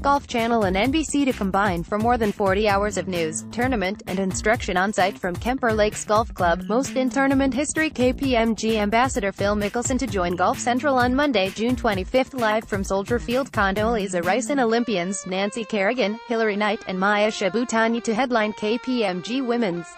Golf Channel and NBC to combine for more than 40 hours of news, tournament, and instruction on-site from Kemper Lakes Golf Club. Most in tournament history. KPMG ambassador Phil Mickelson to join Golf Central on Monday, June 25, live from Soldier Field. Condoleezza Rice and Olympians Nancy Kerrigan, Hilary and Maia Shibutani to headline KPMG Women's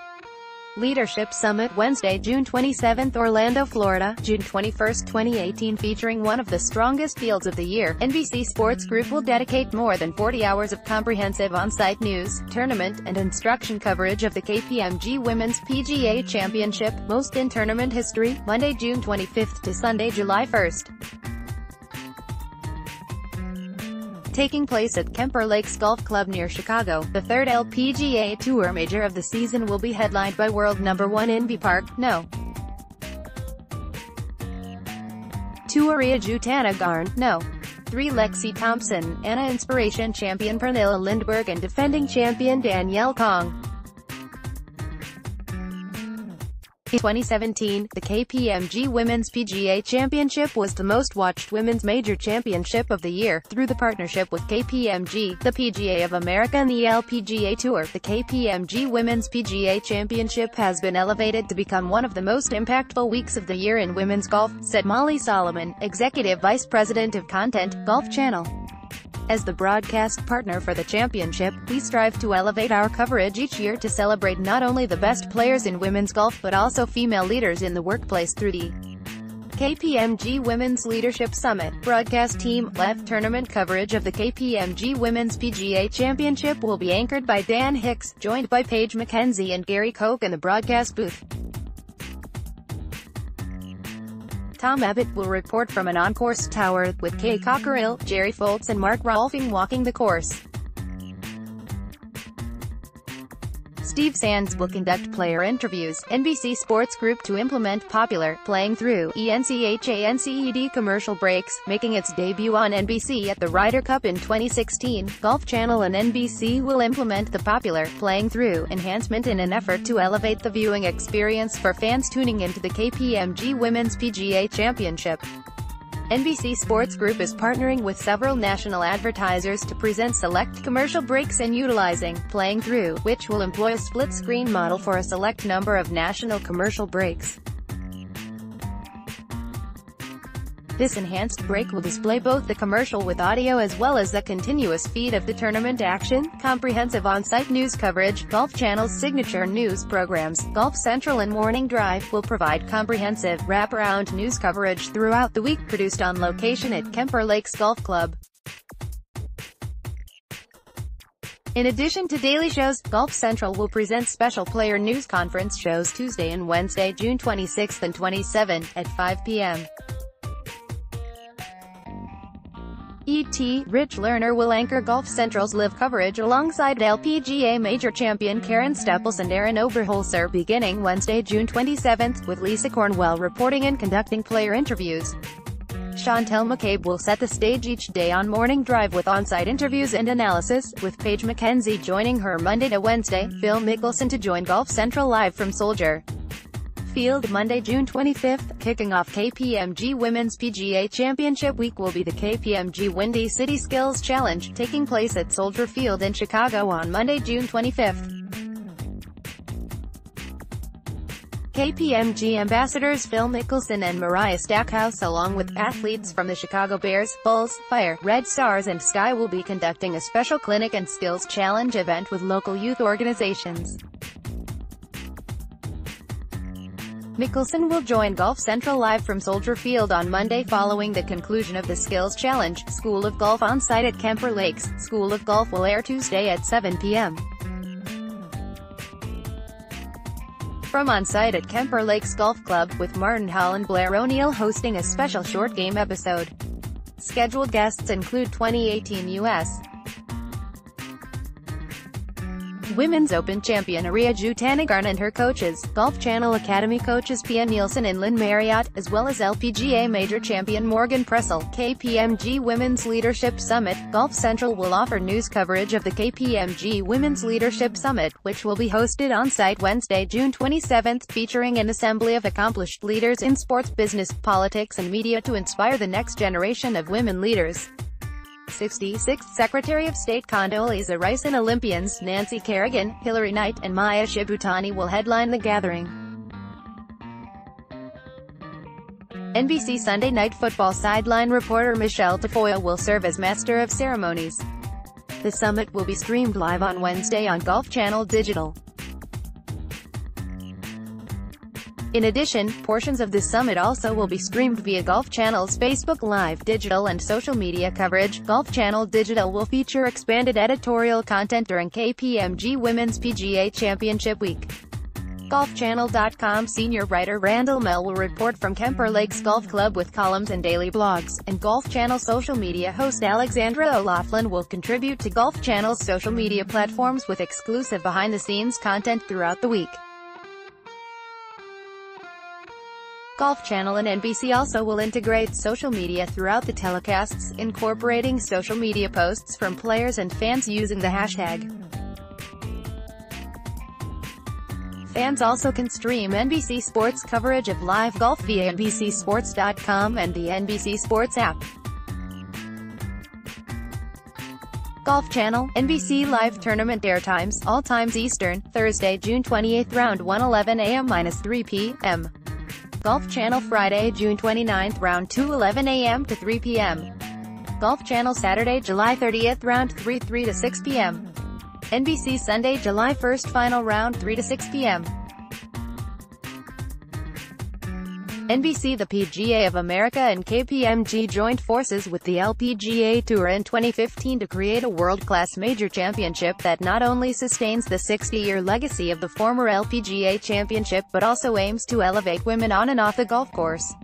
Leadership Summit Wednesday, June 27, Orlando, Florida, June 21, 2018. Featuring one of the strongest fields of the year, NBC Sports Group will dedicate more than 40 hours of comprehensive on-site news, tournament, and instruction coverage of the KPMG Women's PGA Championship, most in tournament history, Monday, June 25 to Sunday, July 1. Taking place at Kemper Lakes Golf Club near Chicago, the third LPGA Tour major of the season will be headlined by world number 1 Inbee Park, No. 2 Shibutani Garn, No. 3 Lexi Thompson, Anna Inspiration champion Pernilla Lindberg and defending champion Danielle Kong. In 2017, the KPMG Women's PGA Championship was the most-watched women's major championship of the year. Through the partnership with KPMG, the PGA of America and the LPGA Tour, the KPMG Women's PGA Championship has been elevated to become one of the most impactful weeks of the year in women's golf, said Molly Solomon, Executive Vice President of Content, Golf Channel. As the broadcast partner for the championship, we strive to elevate our coverage each year to celebrate not only the best players in women's golf but also female leaders in the workplace through the KPMG Women's Leadership Summit. Broadcast team, live tournament coverage of the KPMG Women's PGA Championship will be anchored by Dan Hicks, joined by Paige McKenzie and Gary Koch in the broadcast booth. Tom Abbott will report from an on-course tower, with Kay Cockerill, Jerry Foltz and Mark Rolfing walking the course. Steve Sands will conduct player interviews. NBC Sports Group to implement popular, playing through, ENCHANCED commercial breaks, making its debut on NBC at the Ryder Cup in 2016. Golf Channel and NBC will implement the popular, playing through, enhancement in an effort to elevate the viewing experience for fans tuning into the KPMG Women's PGA Championship. NBC Sports Group is partnering with several national advertisers to present select commercial breaks and utilizing playing through, which will employ a split-screen model for a select number of national commercial breaks. This enhanced break will display both the commercial with audio as well as the continuous feed of the tournament action. Comprehensive on-site news coverage. Golf Channel's signature news programs, Golf Central and Morning Drive, will provide comprehensive, wraparound news coverage throughout the week, produced on location at Kemper Lakes Golf Club. In addition to daily shows, Golf Central will present special player news conference shows Tuesday and Wednesday, June 26 and 27, at 5 p.m. Rich Lerner will anchor Golf Central's live coverage alongside LPGA major champion Karen Staples and Aaron Oberholzer, beginning Wednesday, June 27, with Lisa Cornwell reporting and conducting player interviews. Chantel McCabe will set the stage each day on Morning Drive with on-site interviews and analysis, with Paige McKenzie joining her Monday to Wednesday. Phil Mickelson to join Golf Central live from Soldier Field Monday, June 25, kicking off KPMG Women's PGA Championship Week will be the KPMG Windy City Skills Challenge, taking place at Soldier Field in Chicago on Monday, June 25. KPMG ambassadors Phil Mickelson and Mariah Stackhouse, along with athletes from the Chicago Bears, Bulls, Fire, Red Stars and Sky, will be conducting a special clinic and skills challenge event with local youth organizations. Mickelson will join Golf Central live from Soldier Field on Monday following the conclusion of the Skills Challenge. School of Golf on-site at Kemper Lakes. School of Golf will air Tuesday at 7 p.m. From on-site at Kemper Lakes Golf Club, with Martin Hall and Blair O'Neill hosting a special short game episode. Scheduled guests include 2018 U.S. Women's Open champion Shibutani and her coaches, Golf Channel Academy coaches Pia Nielsen and Lynn Marriott, as well as LPGA major champion Morgan Pressel. KPMG Women's Leadership Summit. Golf Central will offer news coverage of the KPMG Women's Leadership Summit, which will be hosted on-site Wednesday, June 27, featuring an assembly of accomplished leaders in sports, business, politics and media to inspire the next generation of women leaders. 66th Secretary of State Condoleezza Rice and Olympians Nancy Kerrigan, Hilary and Maia Shibutani will headline the gathering. NBC Sunday Night Football sideline reporter Michelle Tafoya will serve as Master of Ceremonies. The summit will be streamed live on Wednesday on Golf Channel Digital. In addition, portions of the summit also will be streamed via Golf Channel's Facebook Live, digital and social media coverage. Golf Channel Digital will feature expanded editorial content during KPMG Women's PGA Championship Week. GolfChannel.com senior writer Randall Mell will report from Kemper Lakes Golf Club with columns and daily blogs, and Golf Channel social media host Alexandra O'Loughlin will contribute to Golf Channel's social media platforms with exclusive behind-the-scenes content throughout the week. Golf Channel and NBC also will integrate social media throughout the telecasts, incorporating social media posts from players and fans using the hashtag. Fans also can stream NBC Sports coverage of live golf via NBCSports.com and the NBC Sports app. Golf Channel, NBC Live Tournament airtimes, all times Eastern, Thursday, June 28, round 1 11 a.m.-3 p.m. Golf Channel Friday, June 29, round 2 11 a.m. to 3 p.m. Golf Channel Saturday, July 30th, round 3 3 to 6 p.m. NBC Sunday, July 1st, final round 3 to 6 p.m. NBC. The PGA of America and KPMG joined forces with the LPGA Tour in 2015 to create a world-class major championship that not only sustains the 60-year legacy of the former LPGA championship but also aims to elevate women on and off the golf course.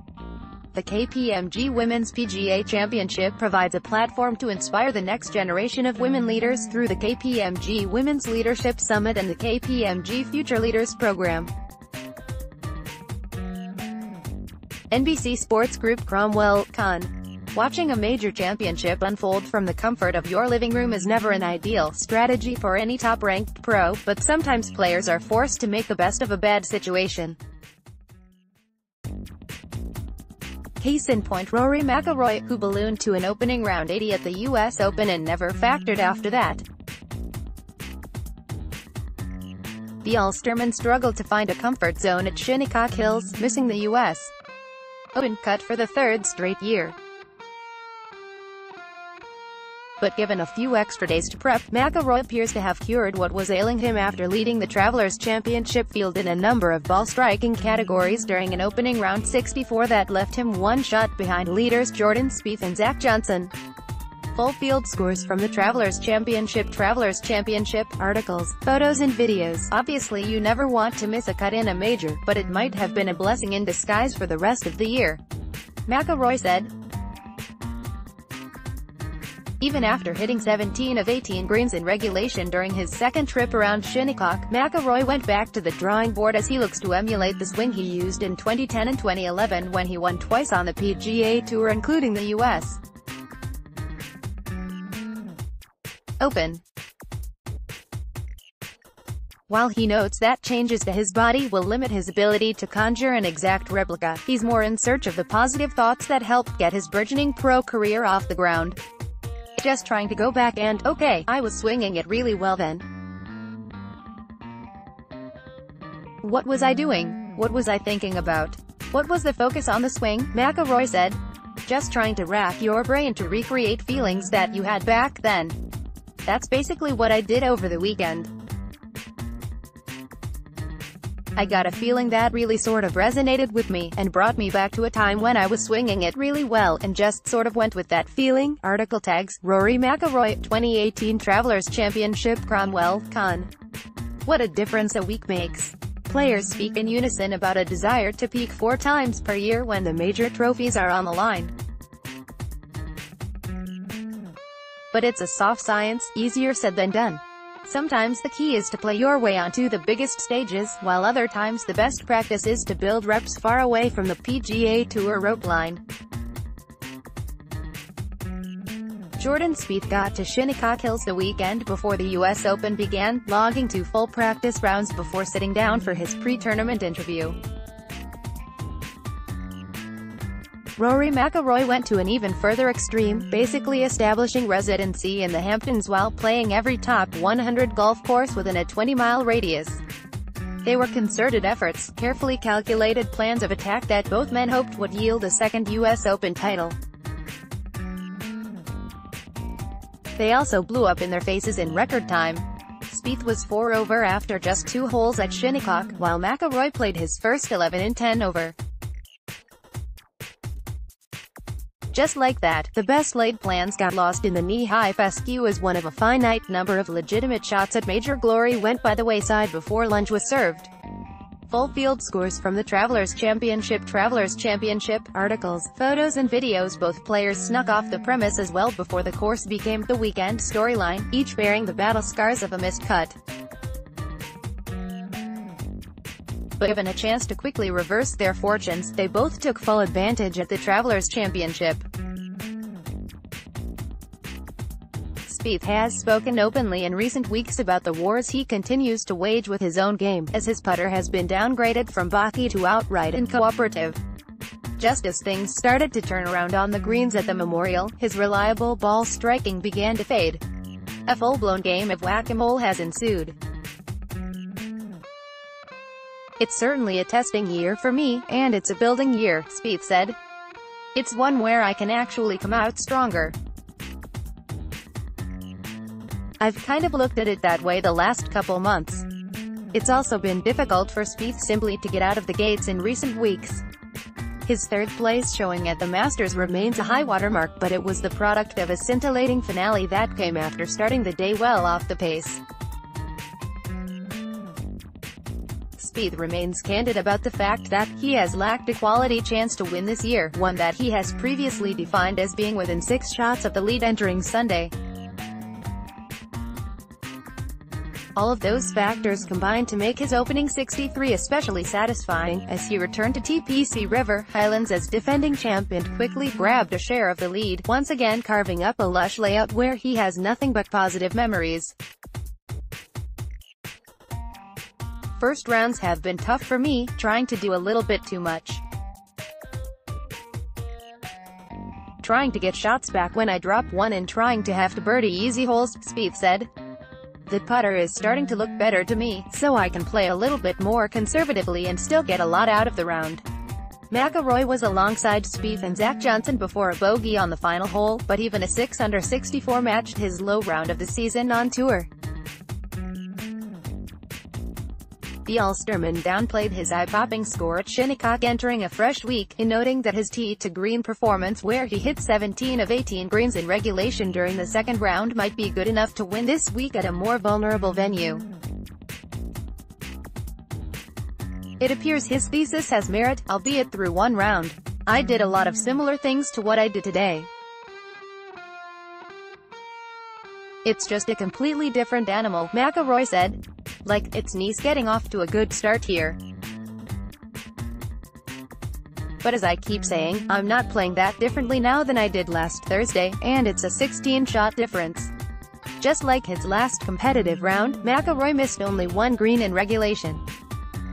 The KPMG Women's PGA Championship provides a platform to inspire the next generation of women leaders through the KPMG Women's Leadership Summit and the KPMG Future Leaders Program. NBC Sports Group Cromwell, Con. Watching a major championship unfold from the comfort of your living room is never an ideal strategy for any top-ranked pro, but sometimes players are forced to make the best of a bad situation. Case in point, Rory McIlroy, who ballooned to an opening round 80 at the U.S. Open and never factored after that. The Ulsterman struggled to find a comfort zone at Shinnecock Hills, missing the U.S. Open cut for the third straight year. But given a few extra days to prep, McIlroy appears to have cured what was ailing him after leading the Travelers Championship field in a number of ball-striking categories during an opening round 64 that left him one shot behind leaders Jordan Spieth and Zach Johnson. Full field scores from the Travelers Championship articles, photos and videos. Obviously you never want to miss a cut in a major, but it might have been a blessing in disguise for the rest of the year, McIlroy said. Even after hitting 17 of 18 greens in regulation during his second trip around Shinnecock, McIlroy went back to the drawing board as he looks to emulate the swing he used in 2010 and 2011 when he won twice on the PGA Tour including the U.S. Open. While he notes that changes to his body will limit his ability to conjure an exact replica, he's more in search of the positive thoughts that helped get his burgeoning pro career off the ground. Just trying to go back and, okay, I was swinging it really well then. What was I doing? What was I thinking about? What was the focus on the swing? McIlroy said. Just trying to rack your brain to recreate feelings that you had back then. That's basically what I did over the weekend. I got a feeling that really sort of resonated with me, and brought me back to a time when I was swinging it really well, and just sort of went with that feeling. Article tags, Rory McIlroy, 2018 Travelers Championship Cromwell, Con. What a difference a week makes. Players speak in unison about a desire to peak 4 times per year when the major trophies are on the line. But it's a soft science, easier said than done. Sometimes the key is to play your way onto the biggest stages, while other times the best practice is to build reps far away from the PGA Tour rope line. Jordan Spieth got to Shinnecock Hills the weekend before the U.S. Open began, logging 2 full practice rounds before sitting down for his pre-tournament interview. Rory McIlroy went to an even further extreme, basically establishing residency in the Hamptons while playing every top 100 golf course within a 20-mile radius. They were concerted efforts, carefully calculated plans of attack that both men hoped would yield a second U.S. Open title. They also blew up in their faces in record time. Spieth was 4 over after just 2 holes at Shinnecock, while McIlroy played his first 11 in 10 over. Just like that, the best laid plans got lost in the knee-high fescue as one of a finite number of legitimate shots at major glory went by the wayside before lunch was served. Full field scores from the Travelers Championship articles, photos and videos. Both players snuck off the premise as well before the course became the weekend storyline, each bearing the battle scars of a missed cut. But given a chance to quickly reverse their fortunes, they both took full advantage at the Travelers Championship. Spieth has spoken openly in recent weeks about the wars he continues to wage with his own game, as his putter has been downgraded from balky to outright uncooperative. Just as things started to turn around on the greens at the Memorial, his reliable ball striking began to fade. A full-blown game of whack-a-mole has ensued. "It's certainly a testing year for me, and it's a building year," Spieth said. "It's one where I can actually come out stronger. I've kind of looked at it that way the last couple months." It's also been difficult for Spieth simply to get out of the gates in recent weeks. His third place showing at the Masters remains a high watermark, but it was the product of a scintillating finale that came after starting the day well off the pace. Spieth remains candid about the fact that he has lacked a quality chance to win this year, one that he has previously defined as being within 6 shots of the lead entering Sunday. All of those factors combined to make his opening 63 especially satisfying, as he returned to TPC River Highlands as defending champ and quickly grabbed a share of the lead, once again carving up a lush layout where he has nothing but positive memories. "First rounds have been tough for me, trying to do a little bit too much. Trying to get shots back when I drop one and trying to have to birdie easy holes," Spieth said. "The putter is starting to look better to me, so I can play a little bit more conservatively and still get a lot out of the round." McIlroy was alongside Spieth and Zach Johnson before a bogey on the final hole, but even a 6 under 64 matched his low round of the season on tour. The Ulsterman downplayed his eye-popping score at Shinnecock entering a fresh week, in noting that his tee-to-green performance, where he hit 17 of 18 greens in regulation during the second round, might be good enough to win this week at a more vulnerable venue. "It appears his thesis has merit, albeit through one round. I did a lot of similar things to what I did today. It's just a completely different animal," McIlroy said. "Like, it's nice getting off to a good start here. But as I keep saying, I'm not playing that differently now than I did last Thursday, and it's a 16-shot difference." Just like his last competitive round, McIlroy missed only one green in regulation.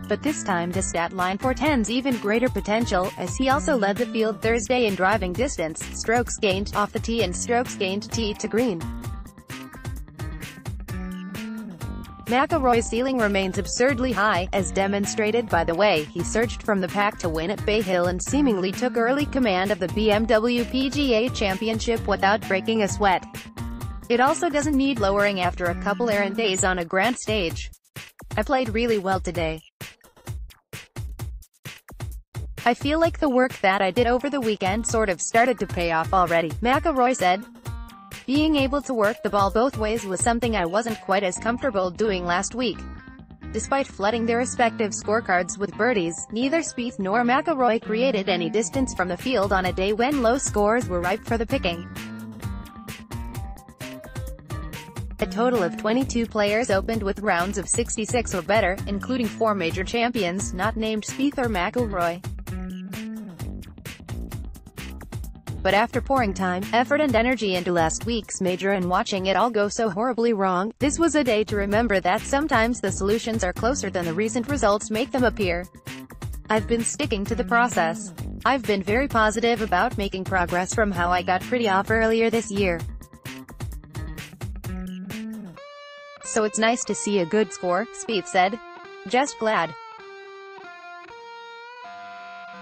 But this time the stat line portends even greater potential, as he also led the field Thursday in driving distance, strokes gained off the tee and strokes gained tee to green. McIlroy's ceiling remains absurdly high, as demonstrated by the way he surged from the pack to win at Bay Hill and seemingly took early command of the BMW PGA Championship without breaking a sweat. It also doesn't need lowering after a couple errant days on a grand stage. "I played really well today. I feel like the work that I did over the weekend sort of started to pay off already," McIlroy said. "Being able to work the ball both ways was something I wasn't quite as comfortable doing last week." Despite flooding their respective scorecards with birdies, neither Spieth nor McIlroy created any distance from the field on a day when low scores were ripe for the picking. A total of 22 players opened with rounds of 66 or better, including 4 major champions not named Spieth or McIlroy. But after pouring time, effort and energy into last week's major and watching it all go so horribly wrong, this was a day to remember that sometimes the solutions are closer than the recent results make them appear. I've been sticking to the process. I've been very positive about making progress from how I got pretty off earlier this year. So it's nice to see a good score, Spieth said. Just glad.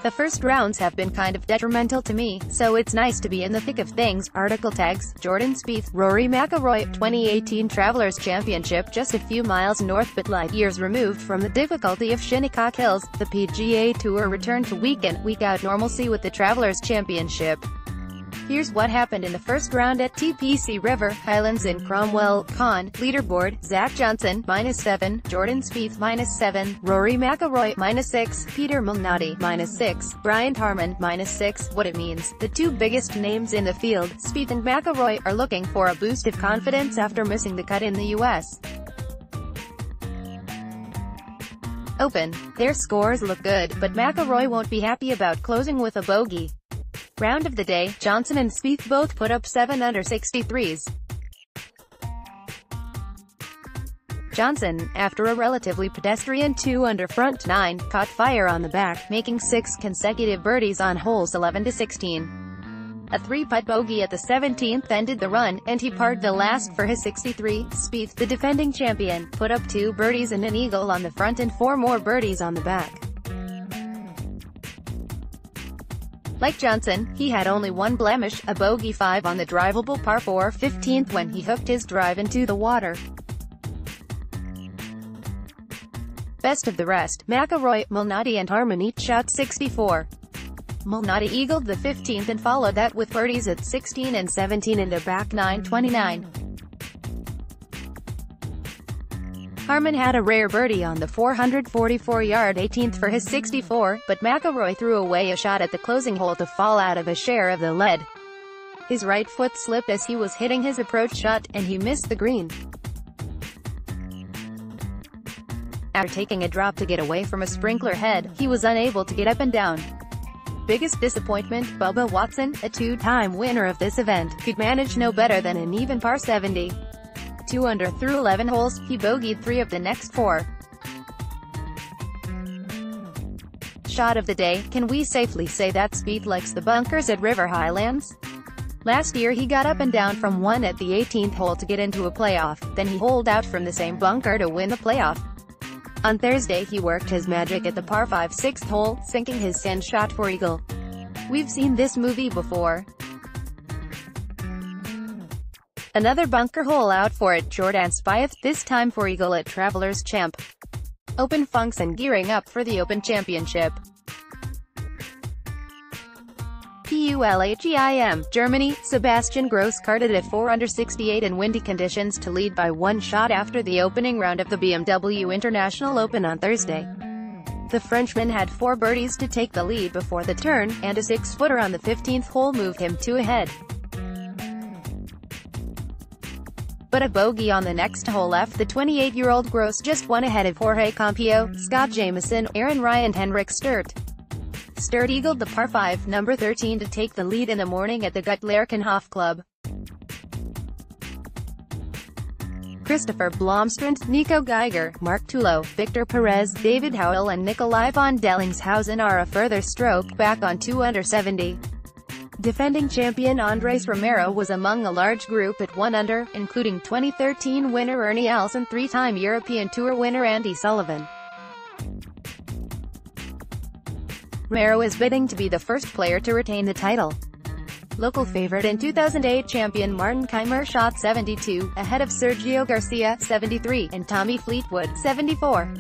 The first rounds have been kind of detrimental to me, so it's nice to be in the thick of things. Article tags, Jordan Spieth, Rory McIlroy, 2018 Travelers Championship. Just a few miles north but light years removed from the difficulty of Shinnecock Hills, the PGA Tour returned to week-in, week-out normalcy with the Travelers Championship. Here's what happened in the first round at TPC River Highlands in Cromwell. Con. Leaderboard: Zach Johnson, -7, Jordan Spieth, -7, Rory McIlroy, -6, Peter Malnati, -6, Brian Harman, -6. What it means: the two biggest names in the field, Spieth and McIlroy, are looking for a boost of confidence after missing the cut in the U.S. Open. Their scores look good, but McIlroy won't be happy about closing with a bogey. Round of the day, Johnson and Spieth both put up 7 under 63s. Johnson, after a relatively pedestrian 2 under front 9, caught fire on the back, making 6 consecutive birdies on holes 11 to 16. A 3-putt bogey at the 17th ended the run, and he parred the last for his 63. Spieth, the defending champion, put up 2 birdies and an eagle on the front and 4 more birdies on the back. Like Johnson, he had only one blemish, a bogey 5 on the drivable par 4 15th when he hooked his drive into the water. Best of the rest, McIlroy, Malnati and Harman each shot 64. Malnati eagled the 15th and followed that with birdies at 16 and 17 in the back 9 29. Harman had a rare birdie on the 444-yard 18th for his 64, but McIlroy threw away a shot at the closing hole to fall out of a share of the lead. His right foot slipped as he was hitting his approach shot, and he missed the green. After taking a drop to get away from a sprinkler head, he was unable to get up and down. Biggest disappointment, Bubba Watson, a 2-time winner of this event, could manage no better than an even par 70. 2 under through 11 holes, he bogeyed 3 of the next 4. Shot of the day: can we safely say that Spieth likes the bunkers at River Highlands? Last year he got up and down from 1 at the 18th hole to get into a playoff, then he holed out from the same bunker to win the playoff. On Thursday he worked his magic at the par 5 6th hole, sinking his sand shot for eagle. We've seen this movie before. Another bunker hole out for it, Jordan Spieth, this time for eagle at Travelers Champ. Open funks and gearing up for the Open Championship. PULHEIM, Germany, Sebastian Gross carded at 4 under 68 in windy conditions to lead by 1 shot after the opening round of the BMW International Open on Thursday. The Frenchman had 4 birdies to take the lead before the turn, and a 6-footer on the 15th hole moved him 2 ahead. But a bogey on the next hole left the 28-year-old Gross just 1 ahead of Jorge Campillo, Scott Jamieson, Aaron Rai and Henrik Sturt. Sturt eagled the par 5, number 13 to take the lead in the morning at the Gut-Lerkenhof Club. Christopher Blomstrand, Nico Geiger, Mark Tullo, Victor Perez, David Howell and Nikolai von Dellingshausen are a further stroke back on 2 under 70. Defending champion Andres Romero was among a large group at 1 under, including 2013 winner Ernie Els and 3-time European Tour winner Andy Sullivan. Romero is bidding to be the first player to retain the title. Local favorite and 2008 champion Martin Keimer shot 72, ahead of Sergio Garcia, 73, and Tommy Fleetwood, 74.